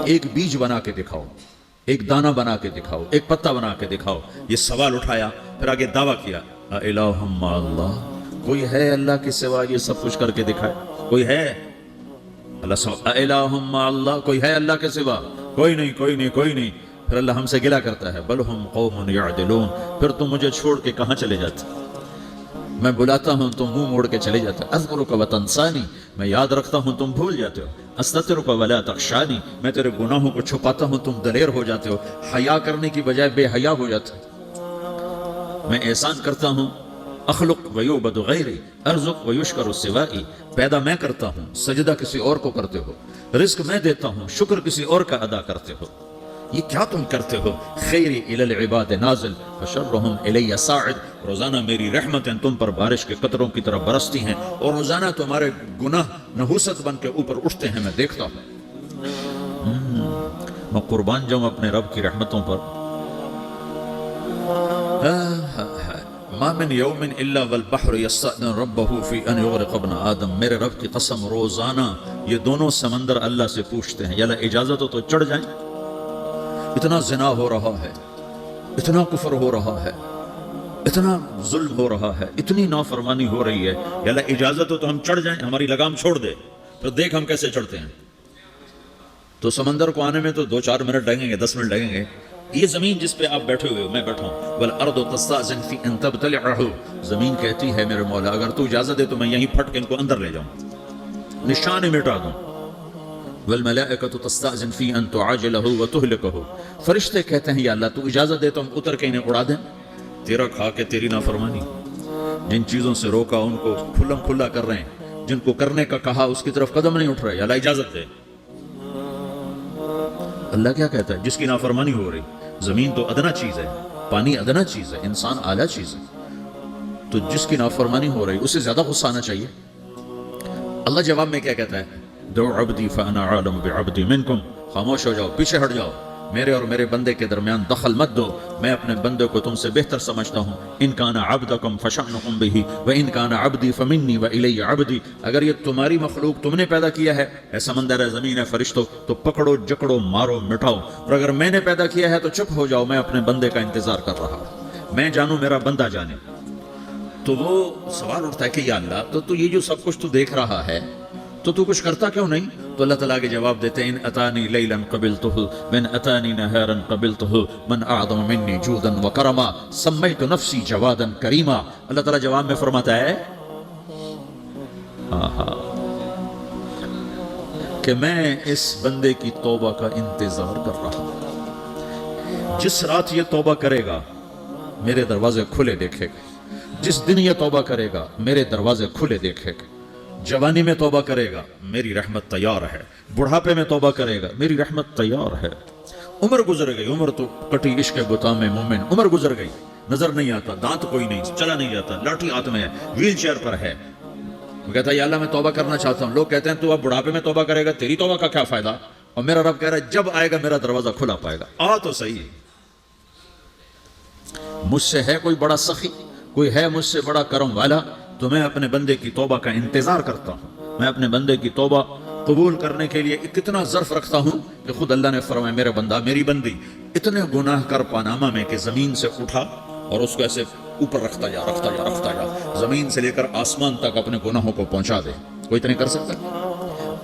ایک بیج بنا کے دکھاؤ، ایک دانہ بنا کے دکھاؤ، ایک پتا بنا کے دکھاؤ. یہ سوال اٹھایا، پھر آگے دعویٰ کیا الہ مع اللہ، کوئی ہے اللہ کے سوا یہ سب کچھ کر کے دکھائے؟ کوئی ہے؟ اللہ سوال الہ مع اللہ، کوئی ہے اللہ کے سوا؟ کوئی نہیں، کوئی نہیں، کوئی نہیں. پھر اللہ ہم سے گلہ کرتا ہے بل ہم قوم یعدلون، پھر تم مجھے چھوڑ کے کہاں چلے جاتے؟ میں بلاتا ہوں تم منہ موڑ کے چلے جاتے ہو. اذکرک وتنسانی، میں یاد رکھتا ہوں تم بھول جاتے ہو. استترک ولا تخشانی، میں تیرے گناہوں کو چھپاتا ہوں تم دلیر ہو جاتے ہو. حیا کرنے کی بجائے بے حیا ہو جاتے ہو. میں احسان کرتا ہوں، اخلق ویعبد غیری ارزق ویشکر سوائی، پیدا میں کرتا ہوں، سجدہ کسی اور کو کرتے ہو. رزق میں دیتا ہوں، شکر کسی اور کا ادا کرتے ہو. یہ کیا تم کرتے ہو؟ خیری الی العباد نازل وشرہم الی صاعد، روزانہ میری رحمتیں تم پر بارش کے قطروں کی طرح برستی ہیں اور روزانہ تمہارے گناہ نحوست بن کے اوپر اٹھتے ہیں، میں دیکھتا ہوں. میں قربان جاؤں اپنے رب کی رحمتوں پر. ما من یوم الا والبحر یستأذن ربہ فی ان یغرق ابن آدم، میرے رب کی قسم روزانہ یہ دونوں سمندر اللہ سے پوچھتے ہیں یا اللہ اجازت ہو تو چڑھ جائیں. اتنا زنا ہو رہا ہے، اتنا کفر ہو رہا ہے، اتنا ظلم ہو رہا ہے، اتنی نافرمانی ہو رہی ہے، یا اللہ اجازت ہو تو ہم چڑھ جائیں، ہماری لگام چھوڑ دے. پھر دیکھ ہم کیسے چڑھتے ہیں. تو سمندر کو آنے میں تو 2-4 منٹ لگیں گے، 10 منٹ لگیں گے. یہ زمین جس پہ آپ بیٹھے ہوئے ہو، میں بیٹھا ہوں، والارض تستأذن فی ان تبتلعہ، زمین کہتی ہے میرے مولا اگر تو اجازت دے تو میں یہیں پھٹ کے ان کو اندر لے جاؤں، نشان مٹا دوں. والملائکۃ تستأذن فی ان تعاجلہ وتہلکہ، فرشتے کہتے ہیں یا اللہ تو اجازت دے تو ہم اتر کے انہیں اڑا دیں. تیرا کھا کے تیری نافرمانی، جن چیزوں سے روکا ان کو کھلم کھلا کر رہے ہیں، جن کو کرنے کا کہا اس کی طرف قدم نہیں اٹھ رہے، یا اللہ اجازت دے. اللہ کیا کہتا ہے؟ جس کی نافرمانی ہو رہی، زمین تو ادنا چیز ہے، پانی ادنا چیز ہے، انسان اعلیٰ چیز ہے، تو جس کی نافرمانی ہو رہی اسے زیادہ غصہ آنا چاہیے. اللہ جواب میں کیا کہتا ہے؟ دو عبدی فانا عالم بعبدی منکم، خاموش ہو جاؤ، پیچھے ہٹ جاؤ، میرے اور میرے بندے کے درمیان دخل مت دو، میں اپنے بندے کو تم سے بہتر سمجھتا ہوں. ان کان عبدکم فشأنکم بہ وان کان عبدی فمنی والی عبدی، اگر یہ تمہاری مخلوق تم نے پیدا کیا ہے، اے سمندر ہے، زمین ہے، فرشتوں، تو پکڑو جکڑو مارو مٹاؤ، اور اگر میں نے پیدا کیا ہے تو چپ ہو جاؤ، میں اپنے بندے کا انتظار کر رہا ہوں، میں جانوں میرا بندہ جانے. تو وہ سوال اٹھتا ہے کہ یا اللہ تو یہ جو سب کچھ تو دیکھ رہا ہے تو کچھ کرتا کیوں نہیں؟ تو اللہ تعالیٰ کے جواب دیتے ہیں ان اتانی لیلا قبلتہ من اتانی نہارا قبلتہ من اعظم منی جودا وکرما سمیت نفسی جوادا کریما. اللہ تعالیٰ جواب میں فرماتا ہے کہ میں اس بندے کی توبہ کا انتظار کر رہا ہوں. جس رات یہ توبہ کرے گا میرے دروازے کھلے دیکھے گا، جس دن یہ توبہ کرے گا میرے دروازے کھلے دیکھے گا. جوانی میں توبہ کرے گا میری رحمت تیار ہے، بڑھاپے میں توبہ کرے گا میری رحمت تیار ہے. عمر گزر گئی، عمر تو کٹی عشق بتا میں مومن، عمر گزر گئی، نظر نہیں آتا، دانت کوئی نہیں، چلا نہیں جاتا، لاٹھی ہاتھ میں ہے، ویل چیئر پر ہے. وہ کہتا ہے یا اللہ میں توبہ کرنا چاہتا ہوں. لوگ کہتے ہیں تو اب بڑھاپے میں توبہ کرے گا، تیری توبہ کا کیا فائدہ؟ اور میرا رب کہہ رہا ہے جب آئے گا میرا دروازہ کھلا پائے گا. آ تو صحیح، مجھ سے ہے کوئی بڑا سخی، کوئی ہے مجھ سے بڑا کرم والا، تو میں اپنے بندے کی توبہ کا انتظار کرتا ہوں. میں اپنے بندے کی توبہ قبول کرنے کے لیے کتنا ظرف رکھتا ہوں کہ خود اللہ نے فرمایا میرے بندہ میری بندی اتنے گناہ کر پاناما میں کہ زمین سے اٹھا اور اس کو ایسے اوپر رکھتا جا رکھتا جا رکھتا جا، زمین سے لے کر آسمان تک اپنے گناہوں کو پہنچا دے. کوئی تو نہیں کر سکتا.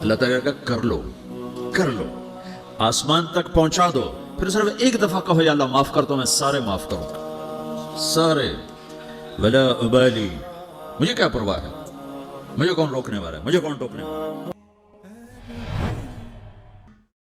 اللہ تعالیٰ کہا کر لو، کر لو، آسمان تک پہنچا دو. پھر صرف ایک دفعہ کہو یا اللہ معاف کر تو میں سارے معاف کروں گا، سارے. ولا ابالی، مجھے کیا پرواہ ہے، مجھے کون روکنے والا ہے، مجھے کون ٹوکنے والا ہے.